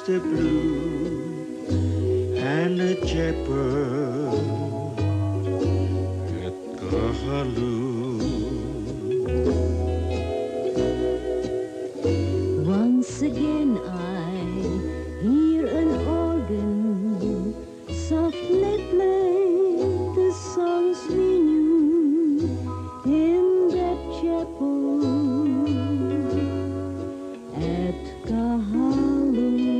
the blue and a shepherd at Kahaloo. Once again I hear an organ softly play the songs we knew in that chapel at Kahaloo.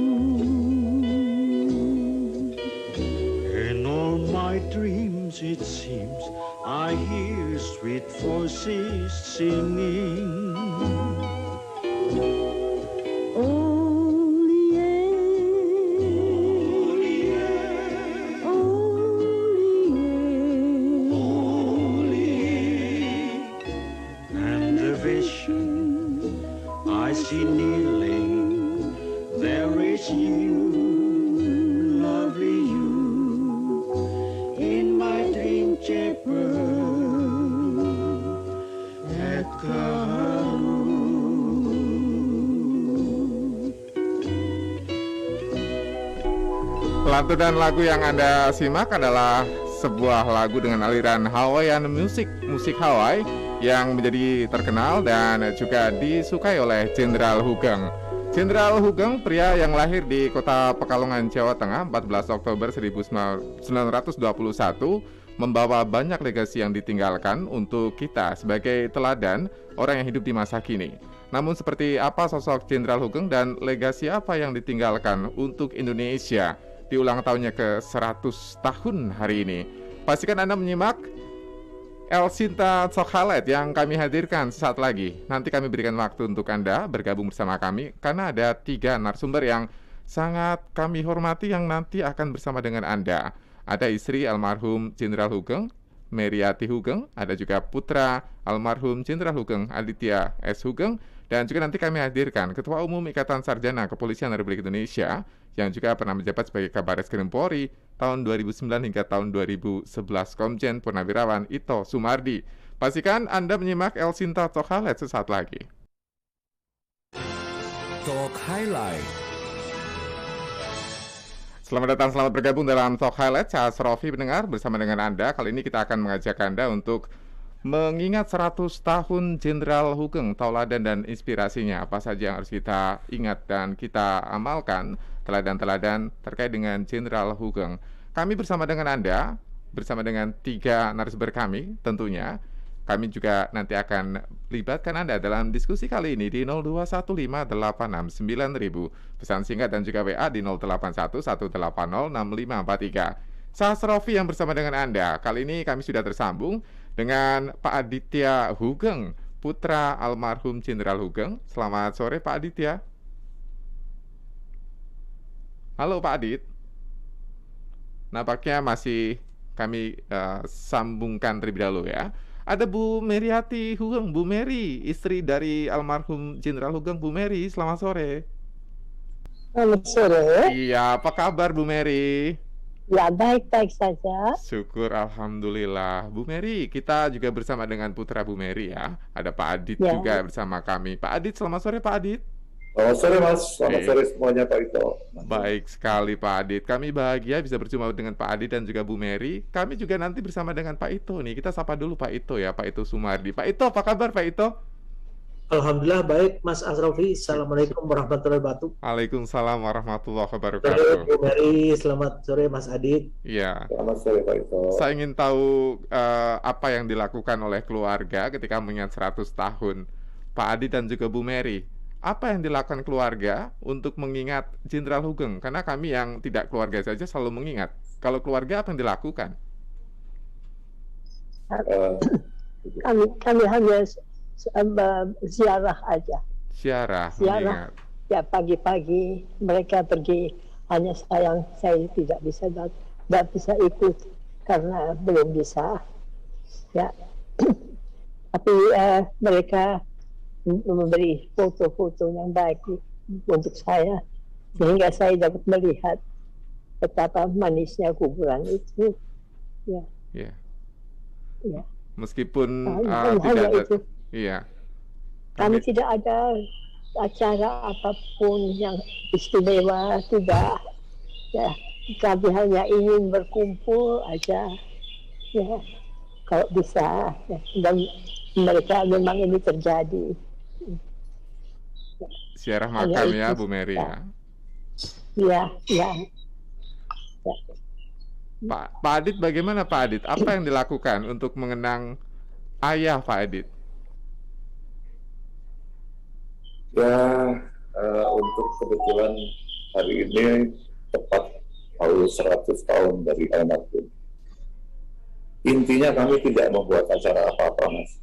In all my dreams it seems I hear sweet voices singing. I see kneeling, there is you, lovely you, in my dream chapel at Kahaloo. Lantunan lagu yang Anda simak adalah sebuah lagu dengan aliran Hawaiian musik Hawaii yang menjadi terkenal dan juga disukai oleh Jenderal Hugeng. Jenderal Hugeng, pria yang lahir di kota Pekalongan, Jawa Tengah 14 Oktober 1921, membawa banyak legasi yang ditinggalkan untuk kita sebagai teladan orang yang hidup di masa kini. Namun seperti apa sosok Jenderal Hugeng dan legasi apa yang ditinggalkan untuk Indonesia di ulang tahunnya ke-100 tahun hari ini? Pastikan Anda menyimak El Sinta Tokhalet yang kami hadirkan sesaat lagi. Nanti kami berikan waktu untuk Anda bergabung bersama kami karena ada 3 narasumber yang sangat kami hormati yang nanti akan bersama dengan Anda. Ada istri almarhum Jenderal Hugeng, Meriati Hugeng, ada juga putra almarhum Jenderal Hugeng, Aditya S. Hugeng, dan juga nanti kami hadirkan Ketua Umum Ikatan Sarjana Kepolisian Republik Indonesia yang juga pernah menjabat sebagai Kabaris Polri tahun 2009 hingga tahun 2011, Komjen Purnawirawan Ito Sumardi. Pastikan Anda menyimak El Sinta Tokhalet sesaat lagi. Talk Highlight. Selamat datang, selamat bergabung dalam Talk Highlight. Saya Asrofi pendengar bersama dengan Anda. Kali ini kita akan mengajak Anda untuk mengingat 100 tahun Jenderal Hugeng, tauladan dan inspirasinya. Apa saja yang harus kita ingat dan kita amalkan, teladan-teladan terkait dengan Jenderal Hugeng. Kami bersama dengan Anda, bersama dengan 3 narasumber kami tentunya. Kami juga nanti akan libatkan Anda dalam diskusi kali ini di 0215869.000, pesan singkat dan juga WA di 0811806543. Saya Asrofi yang bersama dengan Anda. Kali ini kami sudah tersambung dengan Pak Aditya Hugeng, putra almarhum Jenderal Hugeng. Selamat sore Pak Aditya. Halo Pak Adit. Nampaknya masih kami sambungkan terlebih dahulu ya. Ada Bu Meriati Hugeng, Bu Meri, istri dari almarhum Jenderal Hugeng. Bu Meri, selamat sore. Selamat sore. Iya, apa kabar Bu Meri? Ya, baik-baik saja. Syukur, alhamdulillah. Bu Meri, kita juga bersama dengan putra Bu Meri ya. Ada Pak Adit Ya. juga bersama kami. Pak Adit, selamat sore Pak Adit. Selamat sore Mas, selamat sore semuanya Pak Ito. Baik sekali Pak Adit. Kami bahagia bisa berjumpa dengan Pak Adit dan juga Bu Meri. Kami juga nanti bersama dengan Pak Ito nih. Kita sapa dulu Pak Ito ya, Pak Ito Sumardi. Pak Ito, apa kabar Pak Ito? Alhamdulillah baik Mas Asrofi. Assalamualaikum warahmatullahi wabarakatuh. Waalaikumsalam warahmatullahi Sore wabarakatuh. Bu Mary, selamat sore Mas Adit. Iya. Selamat sore Pak Ito. Saya ingin tahu apa yang dilakukan oleh keluarga ketika mengingat 100 tahun Pak Adit dan juga Bu Meri. Apa yang dilakukan keluarga untuk mengingat Jenderal Hugeng? Karena kami yang tidak keluarga saja selalu mengingat. Kalau keluarga apa yang dilakukan? Kami hanya ziarah aja. Ziarah, Ziarah. mengingat. Ya, pagi-pagi mereka pergi. Hanya saya tidak bisa ikut karena belum bisa. Ya, tapi mereka memberi foto-foto yang baik untuk saya sehingga saya dapat melihat betapa manisnya kuburan itu. Ya. Iya. Ya. Meskipun Hanya tidak ada, itu. iya. Kami tidak ada acara apapun yang istimewa tidak, ya kami hanya ingin berkumpul aja, ya kalau bisa, ya. Dan mereka memang ini terjadi. Ziarah Hanya makam itu, ya Bu Mary ya. ya. Ya. Pak Adit, bagaimana Pak Adit? Apa yang dilakukan untuk mengenang ayah Pak Adit? Ya, untuk kebetulan hari ini tepat 100 tahun dari almarhum. Intinya kami tidak membuat acara apa-apa, Mas.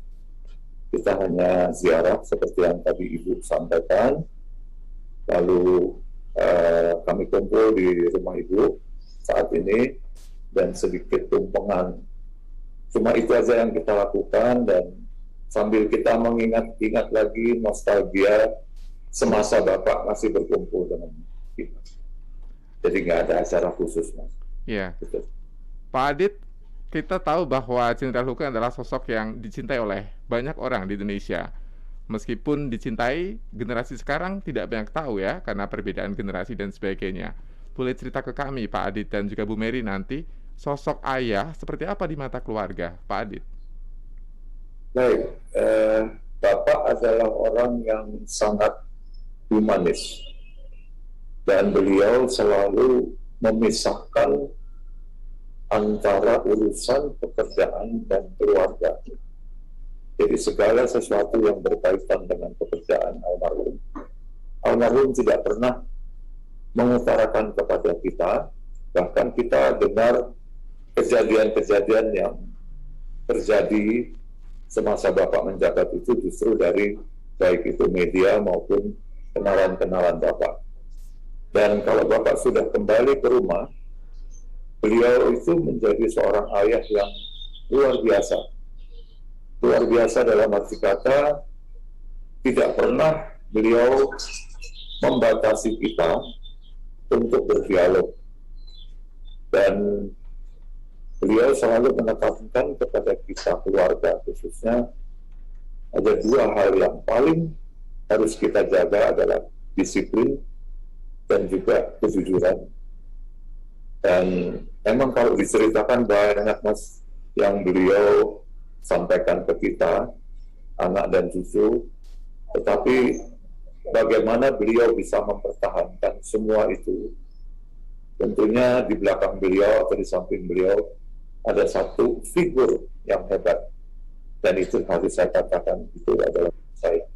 Kita hanya ziarah seperti yang tadi Ibu sampaikan. Lalu kami kumpul di rumah Ibu saat ini dan sedikit tumpengan. Cuma itu aja yang kita lakukan, dan sambil kita mengingat-ingat lagi nostalgia semasa Bapak masih berkumpul dengan kita. Jadi nggak ada acara khusus, Mas. Iya. Gitu. Pak Adit, kita tahu bahwa Jenderal Hugeng adalah sosok yang dicintai oleh banyak orang di Indonesia. Meskipun dicintai, generasi sekarang tidak banyak tahu ya, karena perbedaan generasi dan sebagainya. Boleh cerita ke kami, Pak Adit dan juga Bu Mary nanti, sosok ayah seperti apa di mata keluarga, Pak Adit? Baik, Bapak adalah orang yang sangat humanis, dan beliau selalu memisahkan antara urusan pekerjaan dan keluarga. Jadi segala sesuatu yang berkaitan dengan pekerjaan almarhum tidak pernah mengutarakan kepada kita. Bahkan kita dengar kejadian-kejadian yang terjadi semasa Bapak menjabat itu justru dari baik itu media maupun kenalan-kenalan Bapak. Dan kalau Bapak sudah kembali ke rumah, beliau itu menjadi seorang ayah yang luar biasa. Luar biasa dalam arti kata, tidak pernah beliau membatasi kita untuk berdialog. Dan beliau selalu menekankan kepada kita keluarga, khususnya ada dua hal yang paling harus kita jaga adalah disiplin dan juga kejujuran. Dan memang kalau diceritakan banyak, Mas, yang beliau sampaikan ke kita, anak dan cucu, tetapi bagaimana beliau bisa mempertahankan semua itu. Tentunya di belakang beliau atau di samping beliau ada satu figur yang hebat, dan itu harus saya katakan itu adalah saya.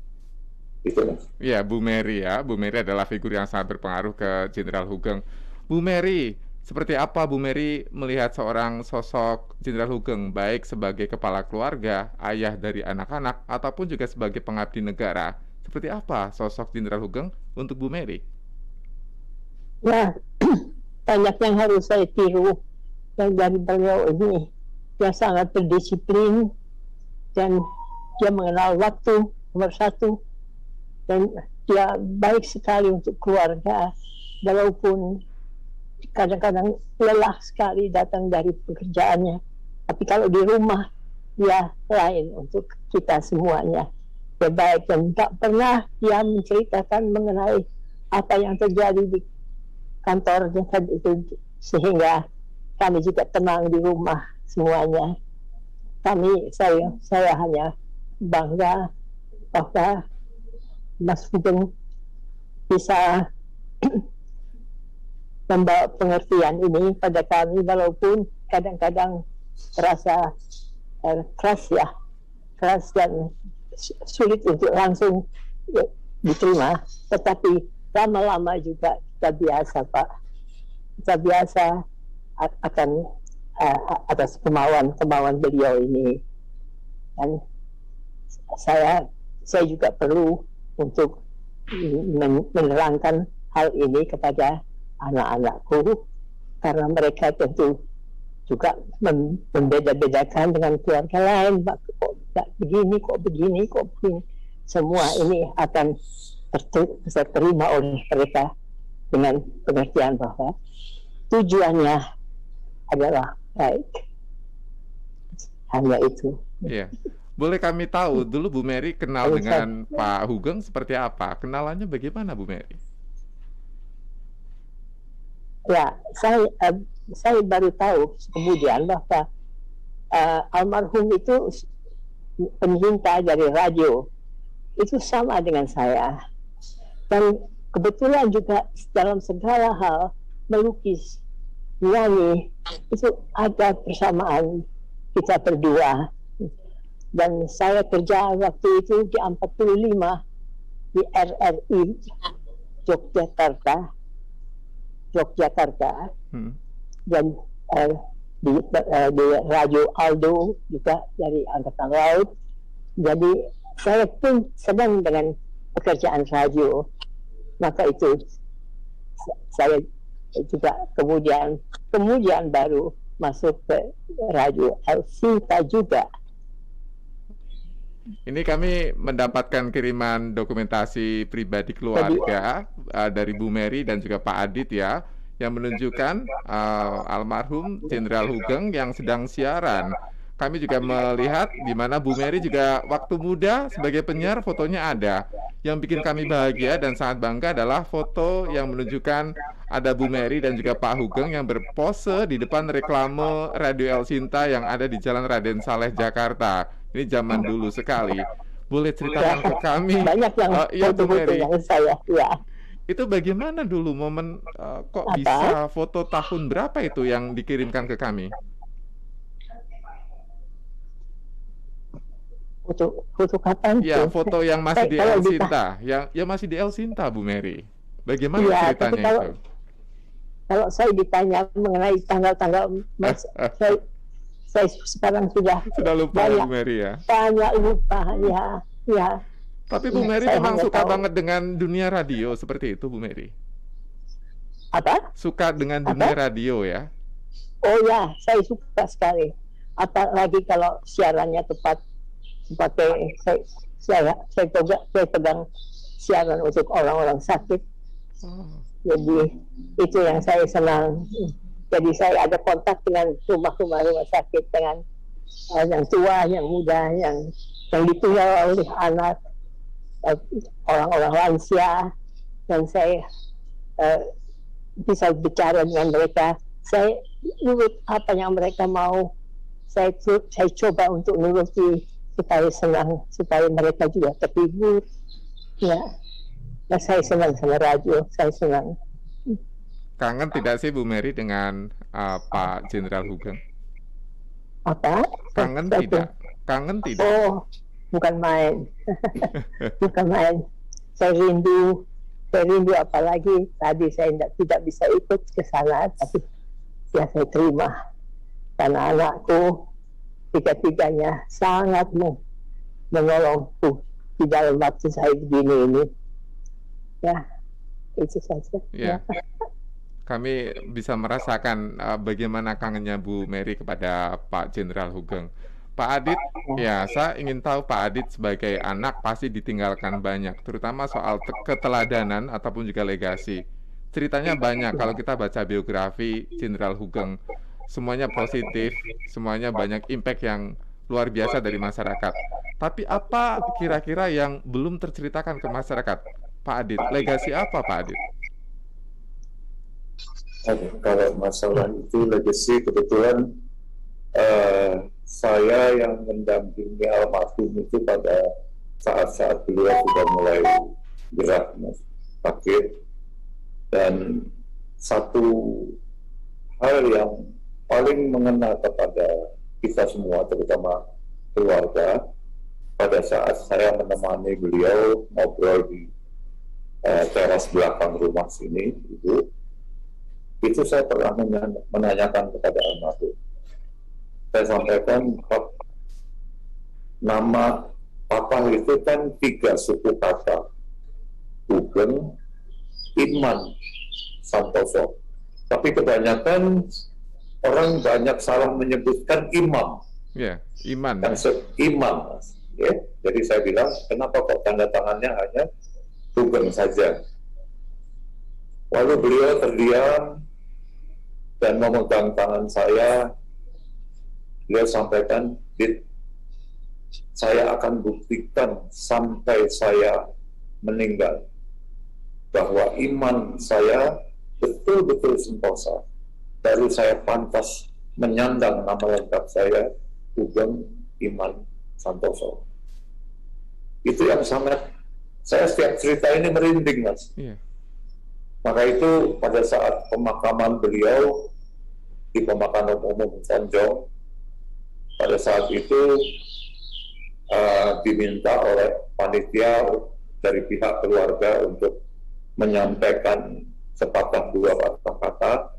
Itu, Mas. Iya, Bu Mary ya. Bu Mary adalah figur yang sangat berpengaruh ke Jenderal Hugeng. Bu Mary, seperti apa Bu Mary melihat seorang sosok Jenderal Hugeng, baik sebagai kepala keluarga, ayah dari anak-anak, ataupun juga sebagai pengabdi negara? Seperti apa sosok Jenderal Hugeng untuk Bu Mary? Ya, banyak yang harus saya tiru yang dari beliau ini. Dia sangat berdisiplin dan dia mengenal waktu nomor satu, dan dia baik sekali untuk keluarga, walaupun kadang-kadang lelah sekali datang dari pekerjaannya, tapi kalau di rumah dia lain untuk kita semuanya. Dia baik dan tak pernah dia menceritakan mengenai apa yang terjadi di kantornya itu, sehingga kami juga tenang di rumah semuanya. Saya hanya bangga bahwa Mas Hugeng bisa membawa pengertian ini pada kami, walaupun kadang-kadang terasa keras dan sulit untuk langsung diterima, tetapi lama-lama juga kita biasa, Pak. Kita biasa akan atas kemauan beliau ini, dan saya juga perlu untuk menerangkan hal ini kepada anak-anakku, karena mereka tentu juga membeda-bedakan dengan keluarga lain. Kok begini. Semua ini akan terima oleh mereka dengan pengertian bahwa tujuannya adalah baik. Hanya itu. Iya. Boleh kami tahu dulu Bu Mary kenal Kalau dengan Pak Hugeng seperti apa? Kenalannya bagaimana Bu Mary? Ya, saya baru tahu kemudian bahwa almarhum itu pencinta dari radio. Itu sama dengan saya. Dan kebetulan juga dalam segala hal melukis, nyanyi, itu ada persamaan kita berdua. Dan saya kerja waktu itu di 45 di RRI Yogyakarta. Dan di Radio Aldo juga dari Angkatan Laut. Jadi saya pun senang dengan pekerjaan radio. Maka itu saya juga kemudian baru masuk ke Radio Elsinta juga. Ini kami mendapatkan kiriman dokumentasi pribadi keluarga dari Bu Mary dan juga Pak Adit ya, yang menunjukkan almarhum Jenderal Hugeng yang sedang siaran. Kami juga melihat di mana Bu Mary juga waktu muda sebagai penyiar, fotonya ada. Yang bikin kami bahagia dan sangat bangga adalah foto yang menunjukkan ada Bu Mary dan juga Pak Hugeng yang berpose di depan reklame Radio Elsinta yang ada di Jalan Raden Saleh, Jakarta. Ini zaman dulu sekali. Boleh ceritakan ke kami? Banyak yang foto-foto yang saya, ya. Itu bagaimana dulu momen kok bisa foto tahun berapa itu yang dikirimkan ke kami? Foto kapan? Ya, foto yang masih di Elsinta, yang masih di Elsinta, Bu Mary. Bagaimana ya, ceritanya itu? Kalau saya ditanya mengenai tanggal-tanggal, saya sekarang sudah lupa Bu Mary ya. Banyak lupa, ya. Tapi Bu Mary memang suka banget dengan dunia radio seperti itu, Bu Mary. Apa? Suka dengan dunia radio ya? Oh ya, saya suka sekali. Apalagi kalau siarannya tepat, seperti saya pegang siaran untuk orang-orang sakit. Jadi itu yang saya senang. Jadi saya ada kontak dengan rumah sakit, dengan yang tua, yang muda, yang ditinggal oleh anak, orang-orang lansia, dan saya bisa bicara dengan mereka. Saya nurut apa yang mereka mau. Saya coba untuk nuruti supaya senang, supaya mereka juga terhibur. Ya, nah, saya senang sama radio, saya senang. Kangen tidak sih Bu Mary dengan Pak Jenderal Hugeng? Apa? Kangen tidak? Kangen tidak? Oh, bukan main. Bukan main. Saya rindu apalagi tadi saya tidak bisa ikut ke sana, tapi ya saya terima. Karena anakku tiga-tiganya sangat menolongku di dalam waktu saya begini ini. Ya, itu saja. Ya. Kami bisa merasakan bagaimana kangennya Bu Mary kepada Pak Jenderal Hugeng. Pak Adit, ya saya ingin tahu Pak Adit sebagai anak pasti ditinggalkan banyak, terutama soal keteladanan ataupun juga legasi. Ceritanya banyak kalau kita baca biografi Jenderal Hugeng. Semuanya positif, semuanya banyak impact yang luar biasa dari masyarakat. Tapi apa kira-kira yang belum terceritakan ke masyarakat? Pak Adit, legasi apa Pak Adit? Kalau masalah itu legacy, kebetulan saya yang mendampingi almarhum itu pada saat-saat beliau sudah mulai gerak sakit, dan satu hal yang paling mengena kepada kita semua, terutama keluarga, pada saat saya menemani beliau ngobrol di teras belakang rumah sini, Ibu, itu saya pernah menanyakan kepada almarhum. Saya sampaikan, nama Papa itu kan 3 suku kata, Hugeng, Iman, Santoso. Tapi kebanyakan orang banyak salah menyebutkan Imam. Ya, Iman. Imam. Ya. Jadi saya bilang, kenapa kok tanda tangannya hanya Hugeng saja? Lalu beliau terdiam dan memegang tangan saya. Beliau sampaikan, Dit, saya akan buktikan sampai saya meninggal bahwa iman saya betul-betul sentosa. Baru saya pantas menyandang nama lengkap saya, Hugeng Iman Santoso. Itu yang sangat, saya setiap cerita ini merinding, Mas. Yeah. Maka itu pada saat pemakaman beliau di pemakaman umum Tonjong, pada saat itu diminta oleh panitia dari pihak keluarga untuk menyampaikan sepatah dua kata.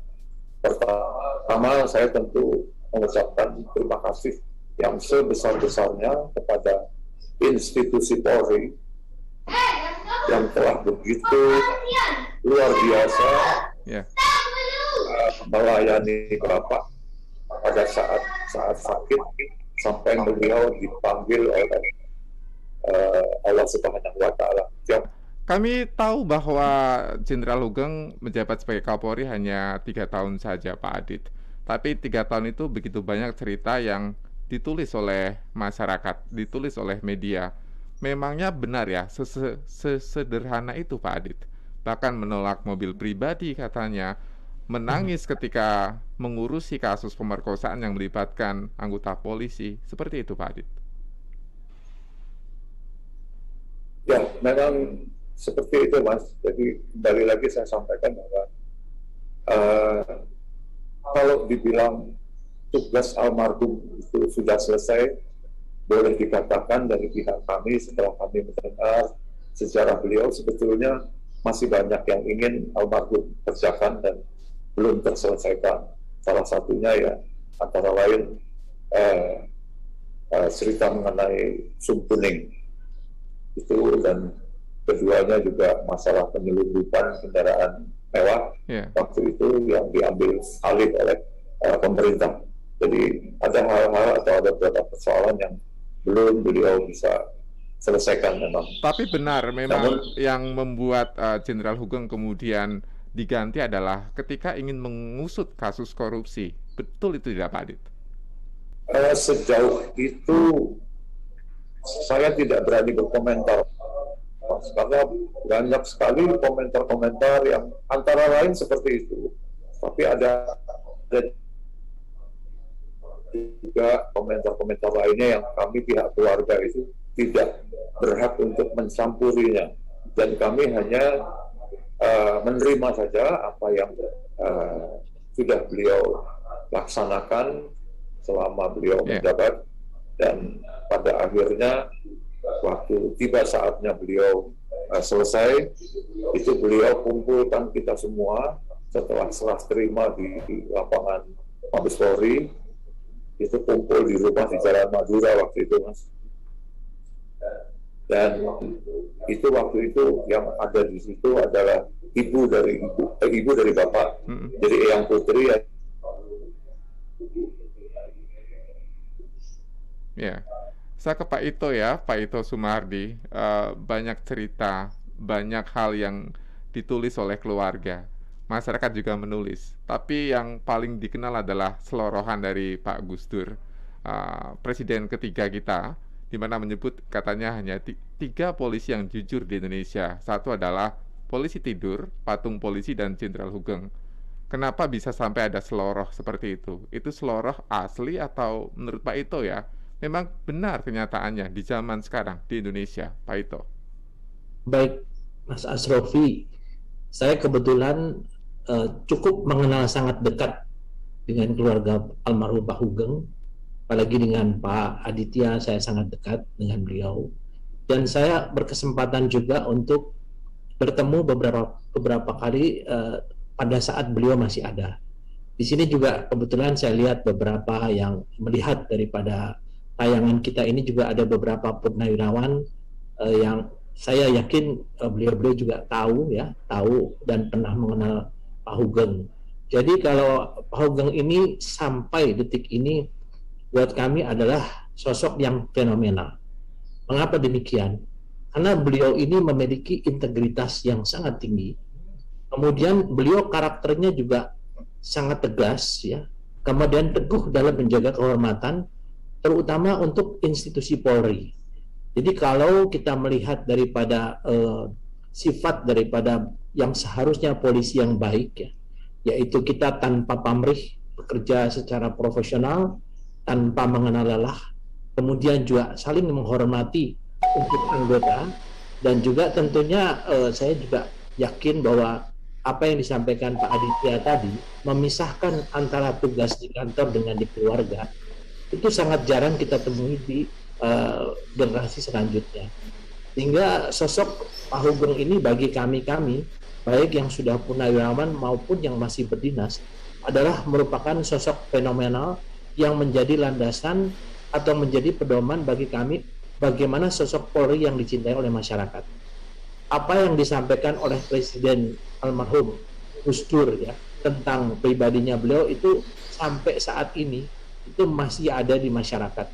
Pertama, saya tentu mengucapkan terima kasih yang sebesar-besarnya kepada institusi Polri yang telah begitu luar biasa melayani Bapak pada saat sakit sampai beliau dipanggil oleh Allah Subhanahu wa Ta'ala. Kami tahu bahwa Jenderal Hugeng menjabat sebagai Kapolri hanya 3 tahun saja, Pak Adit. Tapi 3 tahun itu begitu banyak cerita yang ditulis oleh masyarakat, ditulis oleh media. Memangnya benar ya, sesederhana itu, Pak Adit? Bahkan menolak mobil pribadi katanya, menangis ketika mengurusi kasus pemerkosaan yang melibatkan anggota polisi. Seperti itu, Pak Adit. Ya, memang seperti itu, Mas. Jadi kembali lagi saya sampaikan bahwa kalau dibilang tugas almarhum itu sudah selesai, boleh dikatakan dari pihak kami setelah kami mendengar sejarah beliau, sebetulnya masih banyak yang ingin almarhum kerjakan dan belum terselesaikan. Salah satunya ya antara lain cerita mengenai Sumpuning itu, dan keduanya juga masalah penyelundupan kendaraan mewah waktu itu yang diambil alih oleh pemerintah. Jadi ada hal-hal atau ada beberapa persoalan yang belum beliau bisa selesaikan memang. Tapi benar memang yang membuat Jenderal Hugeng kemudian diganti adalah ketika ingin mengusut kasus korupsi. Betul itu tidak, Pak Adit? Sejauh itu saya tidak berani berkomentar, karena banyak sekali komentar-komentar yang antara lain seperti itu. Tapi ada juga komentar-komentar lainnya yang kami pihak keluarga itu tidak berhak untuk mencampurinya, dan kami hanya menerima saja apa yang sudah beliau laksanakan selama beliau menjabat. Dan pada akhirnya waktu tiba saatnya beliau selesai, itu beliau kumpulkan kita semua setelah serah terima di lapangan Mabes Polri. Itu kumpul di rumah di Jalan Madura waktu itu, Mas. Dan itu waktu itu yang ada di situ adalah ibu dari Bapak, jadi Eyang Putri. Ya, saya ke Pak Ito ya, Pak Ito Sumardi. Banyak cerita, banyak hal yang ditulis oleh keluarga. Masyarakat juga menulis. Tapi yang paling dikenal adalah selorohan dari Pak Gus Dur, presiden ketiga kita, di mana menyebut katanya hanya 3 polisi yang jujur di Indonesia. Satu adalah polisi tidur, patung polisi, dan Jenderal Hugeng. Kenapa bisa sampai ada seloroh seperti itu? Itu seloroh asli atau menurut Pak Ito ya? Memang benar kenyataannya di zaman sekarang di Indonesia, Pak Ito? Baik, Mas Asrofi, saya kebetulan cukup mengenal sangat dekat dengan keluarga almarhum Pak Hugeng, apalagi dengan Pak Aditya, saya sangat dekat dengan beliau. Dan saya berkesempatan juga untuk bertemu beberapa kali pada saat beliau masih ada. Di sini juga kebetulan saya lihat beberapa yang melihat daripada tayangan kita ini, juga ada beberapa purnawirawan yang saya yakin beliau-beliau juga tahu dan pernah mengenal Pak Hugeng. Jadi kalau Pak Hugeng ini sampai detik ini buat kami adalah sosok yang fenomenal. Mengapa demikian? Karena beliau ini memiliki integritas yang sangat tinggi. Kemudian beliau karakternya juga sangat tegas, ya. Kemudian teguh dalam menjaga kehormatan terutama untuk institusi Polri. Jadi kalau kita melihat daripada sifat daripada yang seharusnya polisi yang baik, ya, yaitu kita tanpa pamrih bekerja secara profesional, tanpa mengenal lelah, kemudian juga saling menghormati untuk anggota, dan juga tentunya saya juga yakin bahwa apa yang disampaikan Pak Aditya tadi, memisahkan antara tugas di kantor dengan di keluarga, itu sangat jarang kita temui di generasi selanjutnya. Sehingga sosok Pak Hugeng ini bagi kami, baik yang sudah purnawirawan maupun yang masih berdinas, adalah merupakan sosok fenomenal yang menjadi landasan atau menjadi pedoman bagi kami bagaimana sosok Polri yang dicintai oleh masyarakat. Apa yang disampaikan oleh Presiden almarhum Gus Dur ya tentang pribadinya beliau itu sampai saat ini itu masih ada di masyarakat,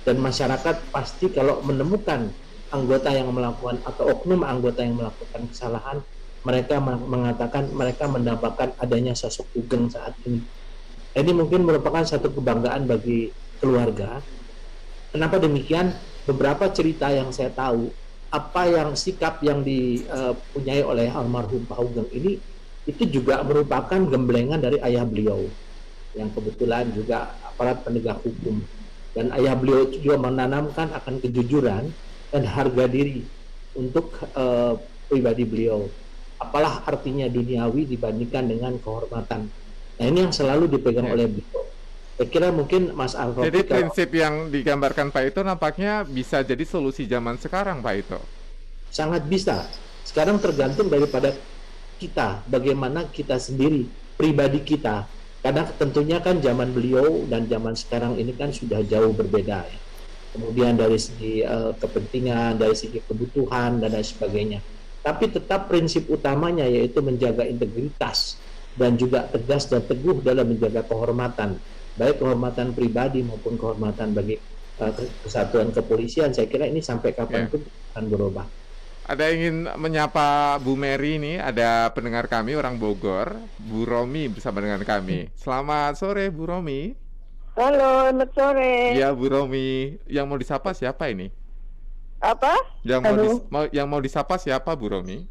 dan masyarakat pasti kalau menemukan anggota yang melakukan atau oknum anggota yang melakukan kesalahan, mereka mengatakan mereka mendapatkan adanya sosok Hugeng saat ini. Ini mungkin merupakan satu kebanggaan bagi keluarga. Kenapa demikian? Beberapa cerita yang saya tahu, apa yang sikap yang dipunyai oleh almarhum Pak Hugeng ini, itu juga merupakan gemblengan dari ayah beliau, yang kebetulan juga aparat penegak hukum. Dan ayah beliau juga menanamkan akan kejujuran dan harga diri untuk pribadi beliau. Apalah artinya duniawi dibandingkan dengan kehormatan. Nah, ini yang selalu dipegang oleh beliau. Saya kira mungkin Mas Alrofi. Jadi prinsip yang digambarkan Pak Ito nampaknya bisa jadi solusi zaman sekarang, Pak Ito. Sangat bisa. Sekarang tergantung daripada kita, bagaimana kita sendiri, pribadi kita. Karena tentunya kan zaman beliau dan zaman sekarang ini kan sudah jauh berbeda ya. Kemudian dari segi kepentingan, dari segi kebutuhan dan lain sebagainya. Tapi tetap prinsip utamanya yaitu menjaga integritas dan juga tegas dan teguh dalam menjaga kehormatan, baik kehormatan pribadi maupun kehormatan bagi kesatuan kepolisian. Saya kira ini sampai kapanpun akan berubah. Ada yang ingin menyapa Bu Mary ini, ada pendengar kami orang Bogor, Bu Romi bersama dengan kami. Selamat sore Bu Romi. Halo, selamat sore. Iya Bu Romi, yang mau disapa siapa ini? Apa? Yang mau disapa siapa Bu Romi?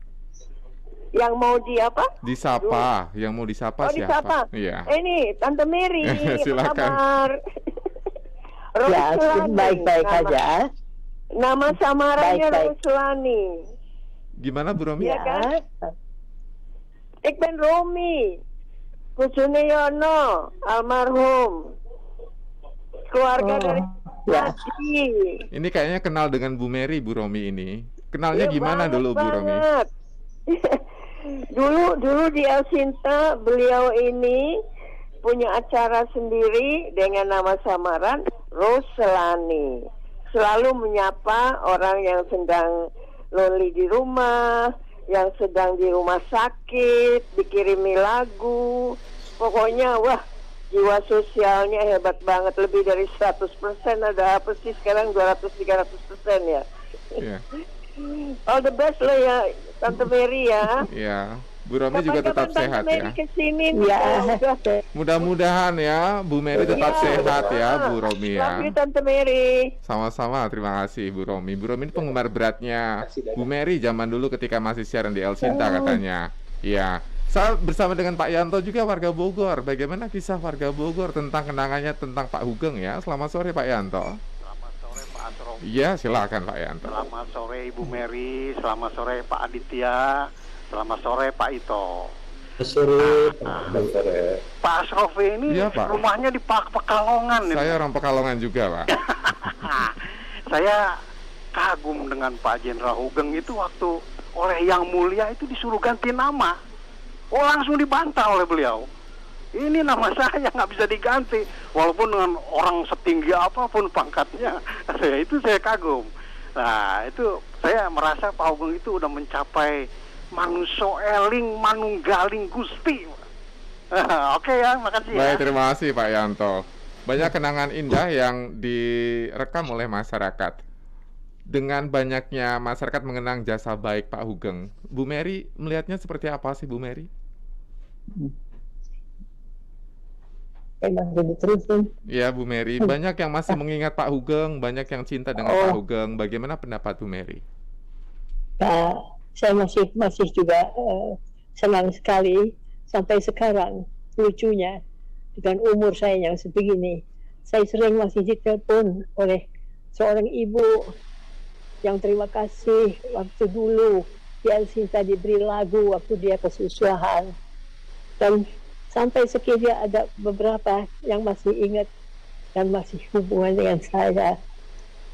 Yang mau di apa? Disapa, yang mau disapa siapa? Disapa. Iya. Ini Tante Mary. Silakan. Kabar? Ya, baik-baik aja. Nama samarannya Baik. Roslani. Gimana Bu Romi? Iya kan? Ik ben Romi. Kusuneyono, almarhum. Keluarga dari Haji. Ini kayaknya kenal dengan Bu Mary, Bu Romi ini. Kenalnya gimana dulu Bu Romi? Dulu di El Sinta beliau ini punya acara sendiri dengan nama samaran Roslani. Selalu menyapa orang yang sedang lonely di rumah, yang sedang di rumah sakit, dikirimi lagu. Pokoknya wah, jiwa sosialnya hebat banget, lebih dari 100%. Ada apa sih sekarang 200-300% ya. Iya. All the best lo ya Tante Mary ya. Iya. Bu Romi juga tetap sehat ya. Kesini Ya. Mudah-mudahan ya Bu Mary tetap sehat ya Bu Romi ya. Love you, Tante Mary. Sama-sama, terima kasih Bu Romi. Bu Romi ini penggemar beratnya Bu Mary zaman dulu ketika masih siaran di El Sinta katanya. Iya. Saya bersama dengan Pak Yanto juga warga Bogor. Bagaimana kisah warga Bogor tentang kenangannya tentang Pak Hugeng ya? Selamat sore Pak Yanto. Selamat sore Pak Asrof. Iya, silakan Pak Yanto. Selamat sore Ibu Mary. Selamat sore Pak Aditya. Selamat sore Pak Ito. Selamat sore. Pak Asrof ini Iya, Pak. rumahnya di Pekalongan. Saya orang Pekalongan juga Pak. Saya kagum dengan Pak Jenderal Hugeng itu waktu oleh Yang Mulia itu disuruh ganti nama. Oh, langsung dibantah oleh beliau. Ini nama saya nggak bisa diganti, walaupun dengan orang setinggi apapun pangkatnya. Saya kagum. Nah, itu saya merasa Pak Hugeng itu udah mencapai manuso eling manunggaling Gusti. Oke ya, makasih ya. Baik, terima kasih Pak Yanto. Banyak kenangan indah yang direkam oleh masyarakat. Dengan banyaknya masyarakat mengenang jasa baik Pak Hugeng, Bu Mary melihatnya seperti apa sih Bu Mary? Emang diterusin. Ya, Bu Mary, banyak yang masih mengingat Pak Hugeng, banyak yang cinta dengan Pak Hugeng. Bagaimana pendapat Bu Mary? Saya masih juga senang sekali sampai sekarang. Lucunya, dengan umur saya yang sebegini, saya sering masih ditelepon oleh seorang ibu yang terima kasih waktu dulu dia Sinta diberi lagu waktu dia kesusahan. Dan sampai sekian ada beberapa yang masih ingat dan masih hubungan dengan saya.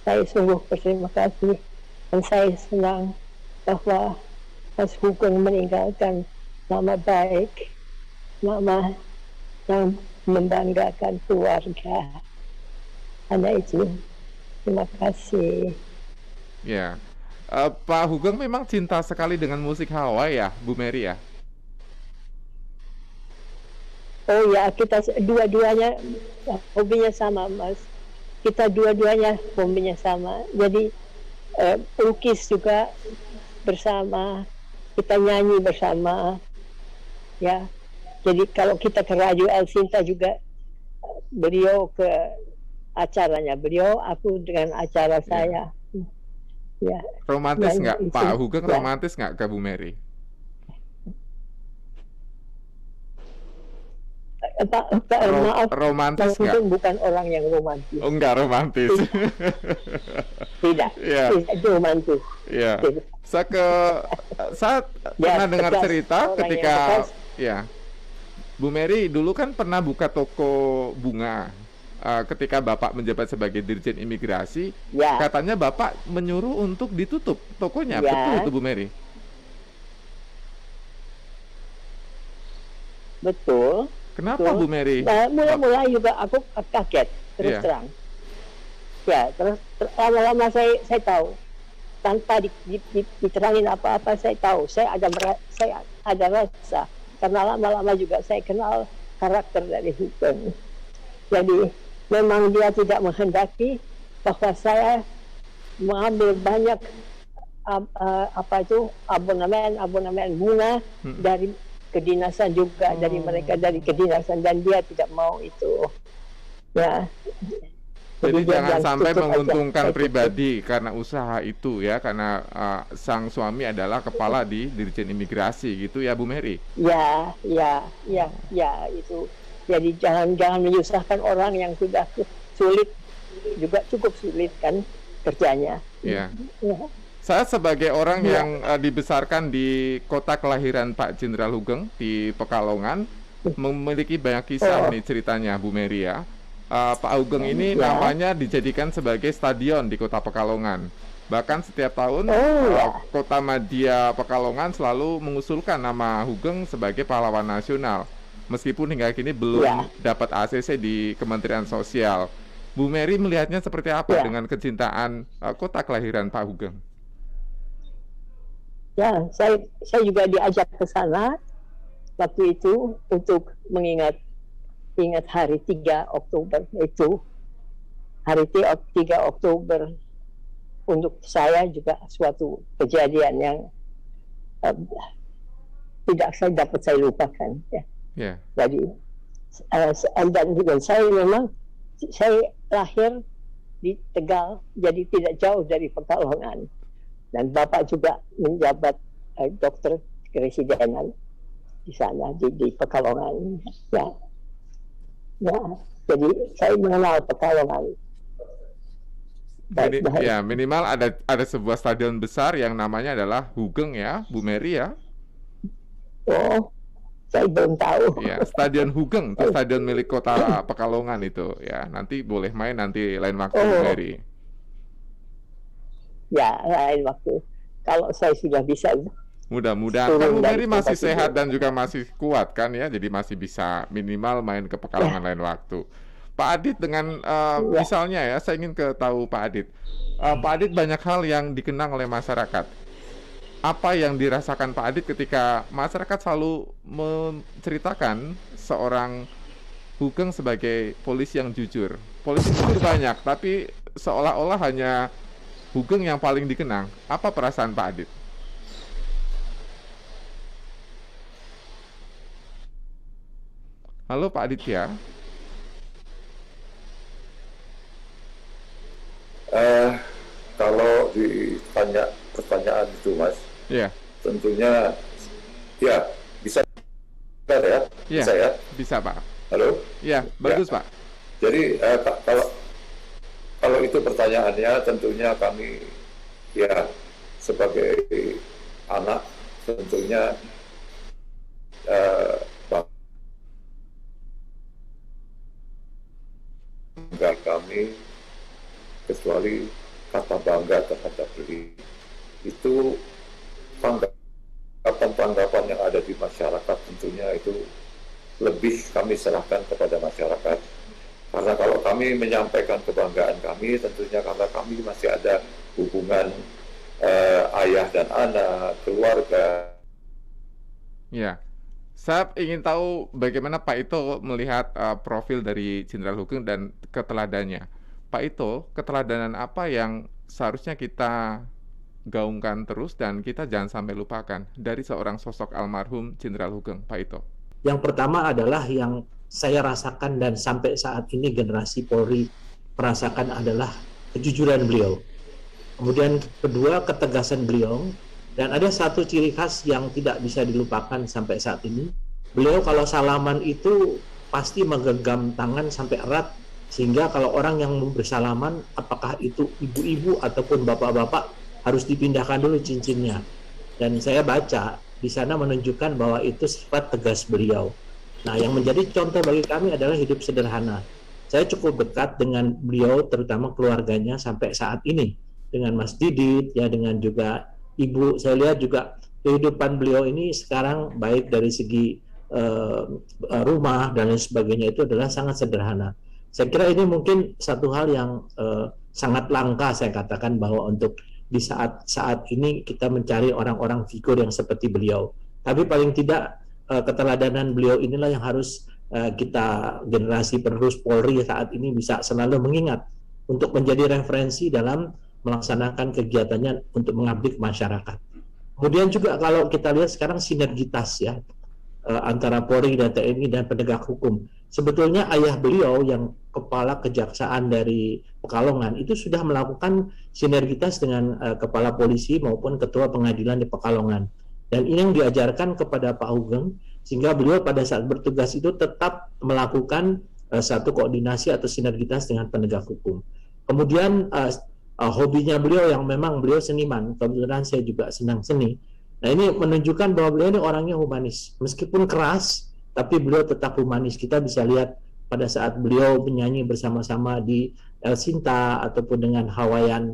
Saya sungguh berterima kasih dan saya senang bahwa Mas Hugeng meninggalkan nama baik, nama yang membanggakan keluarga. Hanya itu. Terima kasih. Ya, Pak Hugeng memang cinta sekali dengan musik Hawaii ya, Bu Mary ya? Oh ya, kita dua-duanya hobinya sama, Mas. Kita dua-duanya hobinya sama. Jadi lukis juga bersama, kita nyanyi bersama. Ya, jadi kalau kita ke Radio El Sinta juga, beliau ke acaranya beliau, aku dengan acara saya. Ya. Romantis nggak, Pak Hugeng romantis nggak ke Bu Mary? Maaf, romantis nggak? Bukan orang yang romantis. Oh, nggak romantis. Tidak, tidak romantis. Ya. Saat pernah dengar cerita ketika Bu Mary dulu kan pernah buka toko bunga. Ketika Bapak menjabat sebagai Dirjen Imigrasi, katanya Bapak menyuruh untuk ditutup tokonya, betul itu Bu Mary? Betul. Kenapa Bu Mary? Mula-mula juga aku kaget, terus terang. Ya, terus lama-lama saya tahu, tanpa diterangin apa-apa saya tahu, saya ada rasa, karena lama-lama juga saya kenal karakter dari Hugeng. Jadi memang dia tidak menghendaki bahwa saya mengambil banyak abonemen bunga dari kedinasan juga, dari mereka dari kedinasan, dan dia tidak mau itu. Ya. Jadi jangan sampai menguntungkan pribadi karena usaha itu ya, karena sang suami adalah kepala di Dirjen Imigrasi gitu ya Bu Mary. Ya itu. Jadi jangan menyusahkan orang yang sudah sulit, juga cukup sulit kan kerjanya. Ya. Saya sebagai orang yang dibesarkan di kota kelahiran Pak Jenderal Hugeng di Pekalongan, memiliki banyak kisah nih ceritanya Bu Mary ya. Pak Hugeng ini namanya dijadikan sebagai stadion di kota Pekalongan. Bahkan setiap tahun Kota Madya Pekalongan selalu mengusulkan nama Hugeng sebagai pahlawan nasional. Meskipun hingga kini belum dapat ACC di Kementerian Sosial. Bu Mary melihatnya seperti apa dengan kecintaan kota kelahiran Pak Hugeng? Ya, saya juga diajak ke sana waktu itu untuk ingat hari 3 Oktober itu. Hari 3 Oktober untuk saya juga suatu kejadian yang tidak dapat saya lupakan. Ya. Jadi dan saya memang lahir di Tegal, jadi tidak jauh dari Pekalongan. Dan Bapak juga menjabat dokter keresidenan di sana di Pekalongan. Ya, jadi saya mengenal Pekalongan. Minimal ada sebuah stadion besar yang namanya adalah Hugeng ya, Bu Mary ya. Oh, saya belum tahu. Ya, Stadion Hugeng, itu stadion milik kota Pekalongan itu ya. Nanti boleh main nanti lain waktu Bu Mary. Ya, lain waktu. Kalau saya sudah bisa. Mudah-mudahan kan Bu Mary masih sehat dan juga masih kuat kan ya, jadi masih bisa minimal main ke Pekalongan lain waktu. Pak Adit dengan misalnya ya, saya ingin tahu Pak Adit. Pak Adit banyak hal yang dikenang oleh masyarakat. Apa yang dirasakan Pak Adit ketika masyarakat selalu menceritakan seorang Hugeng sebagai polisi yang jujur? Polisi jujur banyak, tapi seolah-olah hanya Hugeng yang paling dikenang. Apa perasaan Pak Adit? Halo Pak Aditya. Iya. Tentunya ya bisa ya, Iya, bisa ya. bisa Pak. Halo. Iya, bagus Ya. Pak. Jadi kalau itu pertanyaannya, tentunya kami ya sebagai anak tentunya bangga kami, kecuali kata bangga terhadap diri itu tanggapan yang ada di masyarakat tentunya itu lebih kami serahkan kepada masyarakat. Karena kalau kami menyampaikan kebanggaan kami, tentunya karena kami masih ada hubungan ayah dan anak, keluarga. Ya, saya ingin tahu bagaimana Pak Ito melihat profil dari Jenderal Hugeng dan keteladannya. Pak Ito, keteladanan apa yang seharusnya kita gaungkan terus dan kita jangan sampai lupakan dari seorang sosok almarhum Jenderal Hugeng, Pak Ito? Yang pertama adalah yang saya rasakan dan sampai saat ini generasi Polri merasakan adalah kejujuran beliau. Kemudian kedua, ketegasan beliau. Dan ada satu ciri khas yang tidak bisa dilupakan sampai saat ini. Beliau kalau salaman itu pasti menggenggam tangan sampai erat, sehingga kalau orang yang bersalaman, apakah itu ibu-ibu ataupun bapak-bapak, harus dipindahkan dulu cincinnya. Dan saya baca di sana menunjukkan bahwa itu sifat tegas beliau. Nah, yang menjadi contoh bagi kami adalah hidup sederhana. Saya cukup dekat dengan beliau, terutama keluarganya sampai saat ini, dengan Mas Didit, ya, dengan juga Ibu. Saya lihat juga kehidupan beliau ini sekarang baik dari segi rumah dan lain sebagainya itu adalah sangat sederhana. Saya kira ini mungkin satu hal yang sangat langka, saya katakan, bahwa untuk di saat ini kita mencari orang-orang figur yang seperti beliau. Tapi paling tidak keteladanan beliau inilah yang harus kita generasi penerus Polri saat ini bisa selalu mengingat untuk menjadi referensi dalam melaksanakan kegiatannya untuk mengabdi ke masyarakat. Kemudian juga kalau kita lihat sekarang sinergitas ya antara Polri dan TNI dan penegak hukum. Sebetulnya ayah beliau yang kepala kejaksaan dari Pekalongan itu sudah melakukan sinergitas dengan kepala polisi maupun ketua pengadilan di Pekalongan. Dan ini yang diajarkan kepada Pak Hugeng, sehingga beliau pada saat bertugas itu tetap melakukan satu koordinasi atau sinergitas dengan penegak hukum. Kemudian hobinya beliau yang memang beliau seniman, kebetulan saya juga senang seni. Nah, ini menunjukkan bahwa beliau ini orangnya humanis. Meskipun keras, tapi beliau tetap humanis. Kita bisa lihat pada saat beliau menyanyi bersama-sama di El Sinta ataupun dengan Hawaiian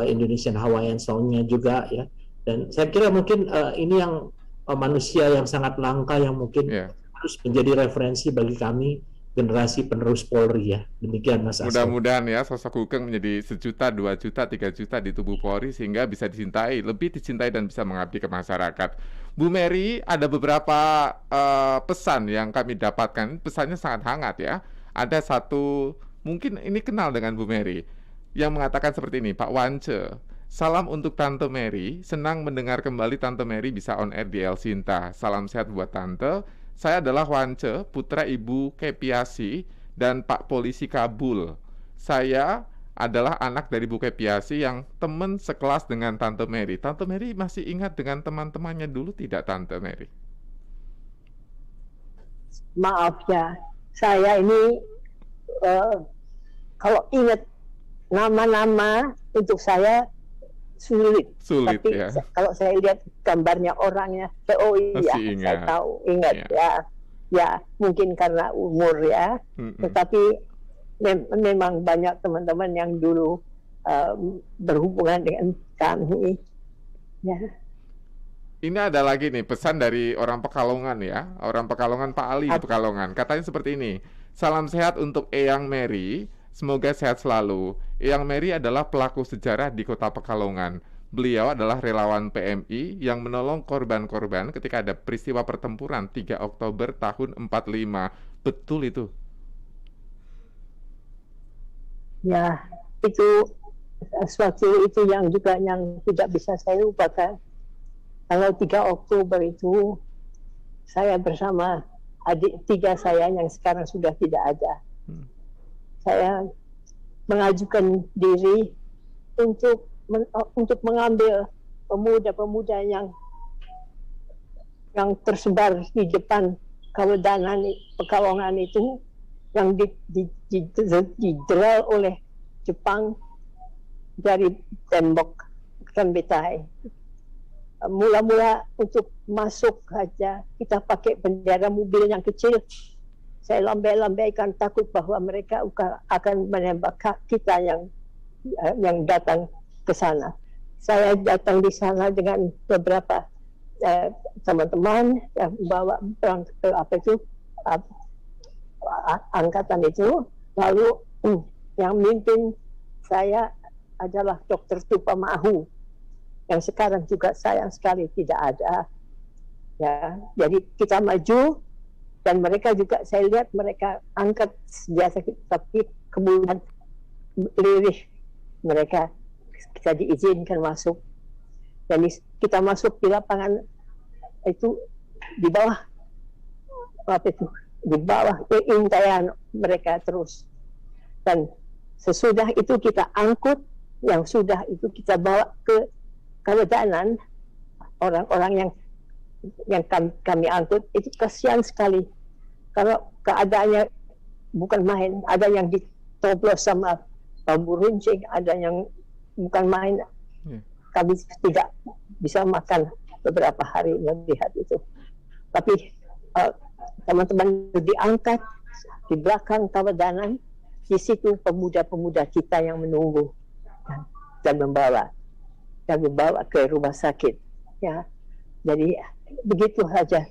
Indonesian Hawaiian Song-nya juga ya. Dan saya kira mungkin ini yang manusia yang sangat langka yang mungkin harus menjadi referensi bagi kami generasi penerus Polri ya. Demikian Mas Asro. Mudah-mudahan ya sosok Hugeng menjadi 1 juta, 2 juta, 3 juta di tubuh Polri sehingga bisa dicintai, lebih dicintai dan bisa mengabdi ke masyarakat. Bu Mary, ada beberapa pesan yang kami dapatkan, pesannya sangat hangat ya. Ada satu, mungkin ini kenal dengan Bu Mary, yang mengatakan seperti ini, Pak Wance, salam untuk Tante Mary, senang mendengar kembali Tante Mary bisa on air di El Sinta. Salam sehat buat Tante. Saya adalah Wance, putra Ibu Kepiasi dan Pak Polisi Kabul. Saya adalah anak dari Bu Kepiasi yang teman sekelas dengan Tante Mary. Tante Mary masih ingat dengan teman-temannya dulu tidak, Tante Mary? Maaf ya, saya ini kalau ingat nama-nama untuk saya sulit. Tapi ya. Kalau saya lihat gambarnya orangnya, oh iya, saya tahu, ingat ya mungkin karena umur ya. Tetapi memang banyak teman-teman yang dulu berhubungan dengan kami. Ya. Ini ada lagi nih pesan dari orang Pekalongan ya, orang Pekalongan, Pak Ali di Pekalongan. Katanya seperti ini, salam sehat untuk Eyang Mary. Semoga sehat selalu. Eyang Mary adalah pelaku sejarah di kota Pekalongan. Beliau adalah relawan PMI yang menolong korban-korban ketika ada peristiwa pertempuran 3 Oktober tahun 45. Betul itu? Ya, itu suatu itu yang juga yang tidak bisa saya lupakan. Tanggal 3 Oktober itu saya bersama adik 3 saya yang sekarang sudah tidak ada. Saya mengajukan diri untuk mengambil pemuda-pemuda yang tersebar di depan Kawedanan Pekalongan itu yang dideral oleh Jepang dari tembok Kambetai. Mula-mula untuk masuk saja kita pakai bendera mobil yang kecil. Saya lambai-lambaikan takut bahwa mereka akan menembak kita yang datang ke sana. Saya datang di sana dengan beberapa teman-teman yang bawa angkatan itu. Lalu yang mimpin saya adalah Dr. Tupamahu yang sekarang juga sayang sekali tidak ada. Ya, jadi kita maju dan mereka juga saya lihat mereka angkat senjata, tapi kemudian lirih mereka kita diizinkan masuk. Dan kita masuk di lapangan itu di bawah keintaian mereka terus. Dan sesudah itu kita angkut, yang sudah itu kita bawa ke Kawedanan. Orang-orang yang kami angkut itu kasihan sekali. Kalau keadaannya bukan main, ada yang ditoblos sama bambu runcing, ada yang bukan main. Kami tidak bisa makan beberapa hari melihat itu. Tapi teman-teman diangkat di belakang Kawedanan, di situ pemuda-pemuda kita yang menunggu dan membawa ke rumah sakit. Ya, jadi begitu saja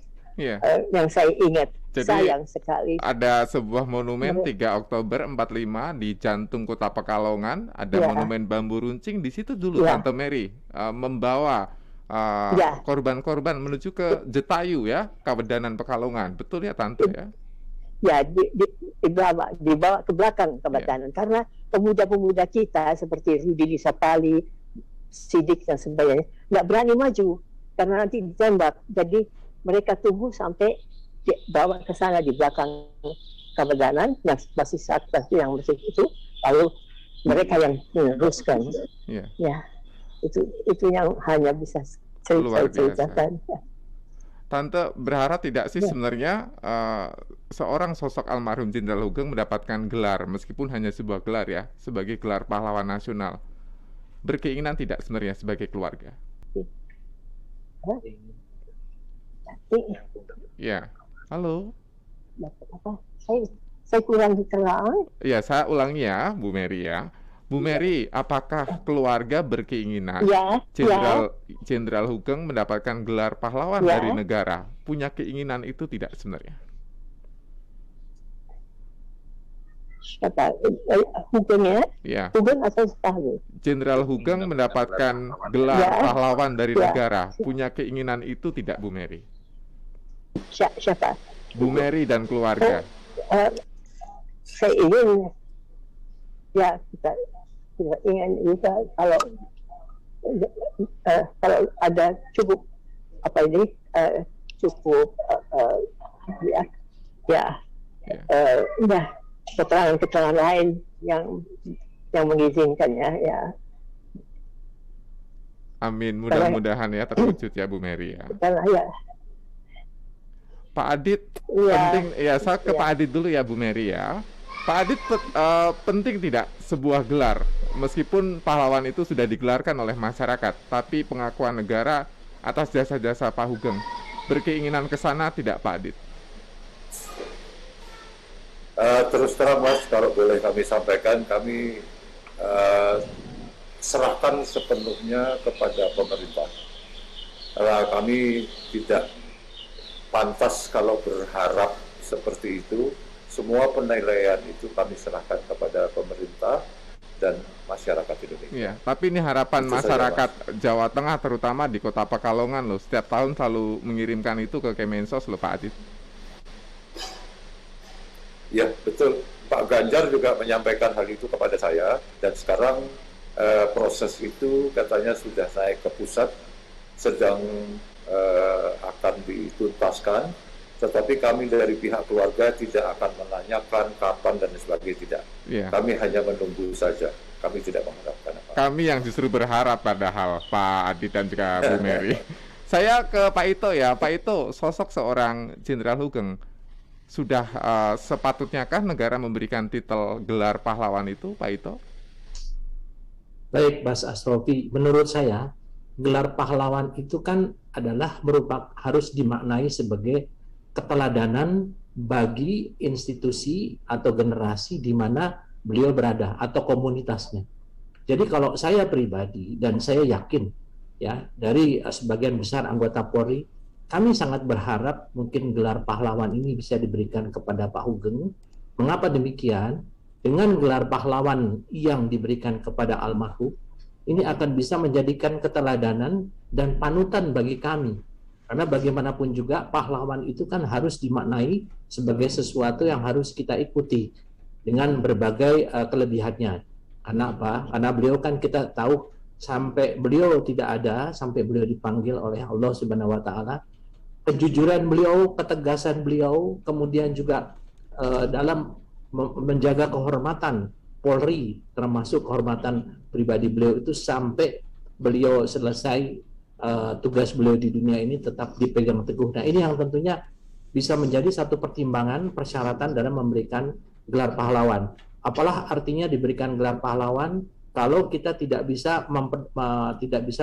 yang saya ingat. Jadi, sayang sekali. Ada sebuah monumen 3 Oktober 45 di jantung kota Pekalongan. Ada monumen bambu runcing. Di situ dulu Tante Mary membawa korban-korban menuju ke Jetayu ya, Kawedanan Pekalongan. Betul ya Tante ya? Ya, dibawa ke belakang Kawedanan. Karena pemuda-pemuda kita seperti Rudi Lisapali, Sidik dan sebagainya nggak berani maju karena nanti ditembak. Jadi mereka tunggu sampai bawa ke sana di belakang Kawedanan yang masih satu yang masih itu, lalu mereka yang meneruskan. Ya, itu yang hanya bisa ceritakan. Tante berharap tidak sih sebenarnya seorang sosok almarhum Jenderal Hugeng mendapatkan gelar, meskipun hanya sebuah gelar ya, sebagai gelar pahlawan nasional. Berkeinginan tidak sebenarnya sebagai keluarga? Ya, halo. Saya kurang dikenal. Ya, saya ulangi ya, Bu Mary ya. Bu Mary, apakah keluarga berkeinginan Jenderal Hugeng mendapatkan gelar pahlawan dari negara? Punya keinginan itu tidak sebenarnya? Siapa? Hugeng ya? Ya. Hugeng atau Soekarno? Jenderal Hugeng mendapatkan gelar pahlawan dari negara. Punya keinginan itu tidak, Bu Mary? Siapa? Bu Mary dan keluarga. Saya ingin, ya kita ingin juga kalau ada cukup keterangan lain yang mengizinkannya ya. Amin, mudah-mudahan ya terwujud ya Bu Mary ya. Pak Adit, penting ya, saya ke Pak Adit dulu ya Bu Mary ya. Pak Adit, penting tidak sebuah gelar, meskipun pahlawan itu sudah digelarkan oleh masyarakat, tapi pengakuan negara atas jasa-jasa Pak Hugeng, berkeinginan ke sana tidak Pak Adit? Terus terang Mas, kalau boleh kami sampaikan, kami serahkan sepenuhnya kepada pemerintah. Karena kami tidak pantas kalau berharap seperti itu. Semua penilaian itu kami serahkan kepada pemerintah dan masyarakat Indonesia. Iya, tapi ini harapan itu masyarakat saja, Jawa Tengah, terutama di Kota Pekalongan loh. Setiap tahun selalu mengirimkan itu ke Kemensos loh Pak Adit. Ya betul, Pak Ganjar juga menyampaikan hal itu kepada saya. Dan sekarang proses itu katanya sudah naik ke pusat, sedang akan dituntaskan, tetapi kami dari pihak keluarga tidak akan menanyakan kapan dan sebagainya, tidak. Kami hanya menunggu saja, kami tidak mengharapkan apa. Kami yang justru berharap padahal Pak Adit dan juga Bu Mary. Saya ke Pak Ito ya. Pak Ito, sosok seorang Jenderal Hugeng, sudah sepatunyakah negara memberikan titel gelar pahlawan itu, Pak Ito? Baik, Mas Asrofi, menurut saya gelar pahlawan itu kan adalah harus dimaknai sebagai keteladanan bagi institusi atau generasi di mana beliau berada atau komunitasnya. Jadi kalau saya pribadi dan saya yakin ya dari sebagian besar anggota Polri, kami sangat berharap mungkin gelar pahlawan ini bisa diberikan kepada Pak Hugeng. Mengapa demikian? Dengan gelar pahlawan yang diberikan kepada almarhum, ini akan bisa menjadikan keteladanan dan panutan bagi kami. Karena bagaimanapun juga pahlawan itu kan harus dimaknai sebagai sesuatu yang harus kita ikuti dengan berbagai kelebihannya. Karena apa? Karena beliau kan kita tahu sampai beliau tidak ada, sampai beliau dipanggil oleh Allah Subhanahu wa taala, kejujuran beliau, ketegasan beliau, kemudian juga dalam menjaga kehormatan Polri, termasuk kehormatan pribadi beliau itu sampai beliau selesai tugas beliau di dunia ini tetap dipegang teguh. Nah, ini yang tentunya bisa menjadi satu pertimbangan persyaratan dalam memberikan gelar pahlawan. Apalah artinya diberikan gelar pahlawan kalau kita tidak bisa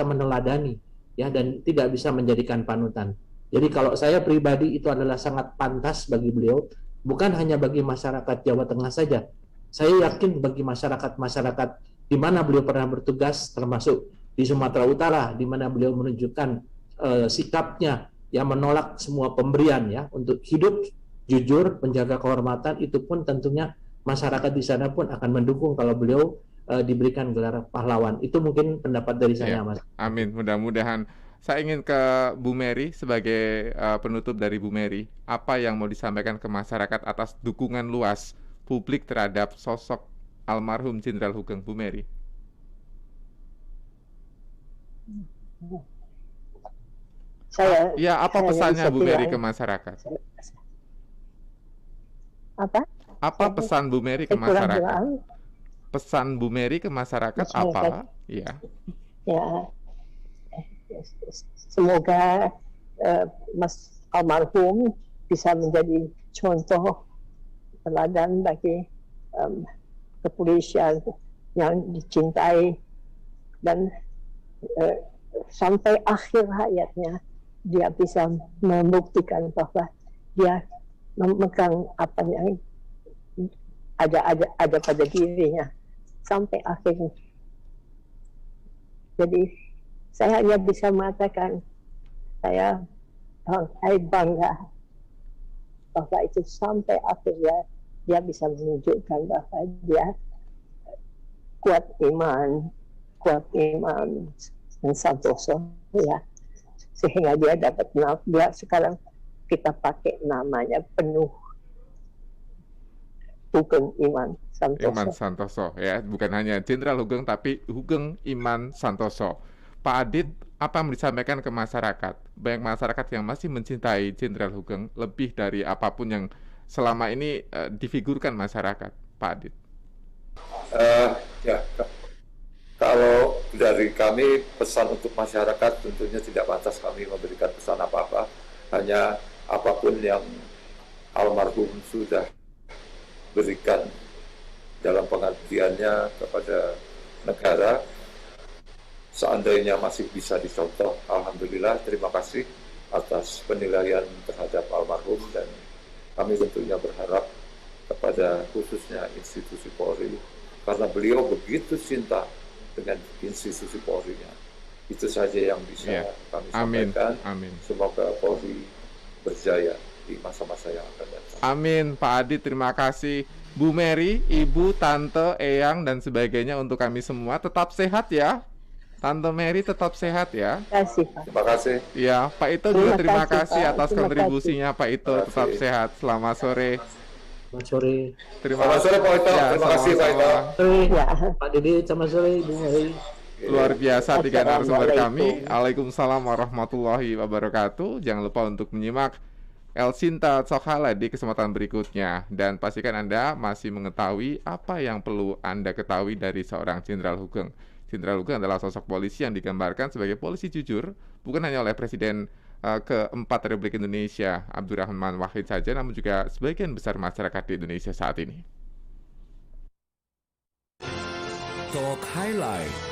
meneladani ya dan tidak bisa menjadikan panutan. Jadi kalau saya pribadi itu adalah sangat pantas bagi beliau, bukan hanya bagi masyarakat Jawa Tengah saja. Saya yakin bagi masyarakat di mana beliau pernah bertugas, termasuk di Sumatera Utara, di mana beliau menunjukkan sikapnya yang menolak semua pemberian ya untuk hidup jujur, menjaga kehormatan, itu pun tentunya masyarakat di sana pun akan mendukung kalau beliau diberikan gelar pahlawan. Itu mungkin pendapat dari saya, Ya, Mas. amin. Mudah-mudahan. Saya ingin ke Bu Mary sebagai penutup dari Bu Mary. Apa yang mau disampaikan ke masyarakat atas dukungan luas publik terhadap sosok almarhum Jenderal Hugeng, Bu Mary? Apa pesannya Bu Mary ke masyarakat? Apa pesan Bu Mary ke masyarakat? Pesan Bu Mary ke masyarakat apa? Ya. Semoga Mas almarhum bisa menjadi contoh teladan bagi kepolisian yang dicintai dan sampai akhir hayatnya dia bisa membuktikan bahwa dia memegang apa yang ada pada dirinya sampai akhir. Jadi saya hanya bisa mengatakan saya bangga bahwa itu sampai akhirnya dia bisa menunjukkan bahwa dia kuat iman dan santoso ya, sehingga dia dapat dia sekarang kita pakai namanya penuh Hugeng Iman Santoso. Iman Santoso ya, bukan hanya Jenderal Hugeng tapi Hugeng Iman Santoso. Pak Adit, apa yang disampaikan ke masyarakat? Banyak masyarakat yang masih mencintai Jenderal Hugeng lebih dari apapun yang selama ini difigurkan masyarakat, Pak Adit. Kalau dari kami pesan untuk masyarakat tentunya tidak pantas kami memberikan pesan apa-apa, hanya apapun yang almarhum sudah berikan dalam pengabdiannya kepada negara, seandainya masih bisa dicontoh, alhamdulillah, terima kasih atas penilaian terhadap almarhum, dan kami tentunya berharap kepada khususnya institusi Polri, karena beliau begitu cinta dengan institusi Polri-nya. Itu saja yang bisa kami sampaikan. Amin. Semoga Polri berjaya di masa-masa yang akan datang. Amin, Pak Adit, terima kasih. Bu Mary, Ibu, Tante, Eyang, dan sebagainya untuk kami semua. Tetap sehat ya. Tante Mary tetap sehat ya. Terima kasih, Pak. Terima kasih. Ya, Pak Ito juga terima kasih Pak. atas Terima kontribusinya, Pak Ito. Tetap sehat. Selamat sore. Selamat sore. Selamat sore, Pak Ito. Ya, Terima kasih, Pak Ito. Ya. Pak Dede, selamat sore, Ibu Mary. Luar biasa tiga narasumber kami. Assalamualaikum. Waalaikumsalam warahmatullahi wabarakatuh. Jangan lupa untuk menyimak El Sinta Tsokhala di kesempatan berikutnya. Dan pastikan Anda masih mengetahui apa yang perlu Anda ketahui dari seorang Jenderal Hugeng. Jenderal Hugeng adalah sosok polisi yang digambarkan sebagai polisi jujur, bukan hanya oleh Presiden keempat Republik Indonesia Abdurrahman Wahid saja, namun juga sebagian besar masyarakat di Indonesia saat ini. Talk Highlight.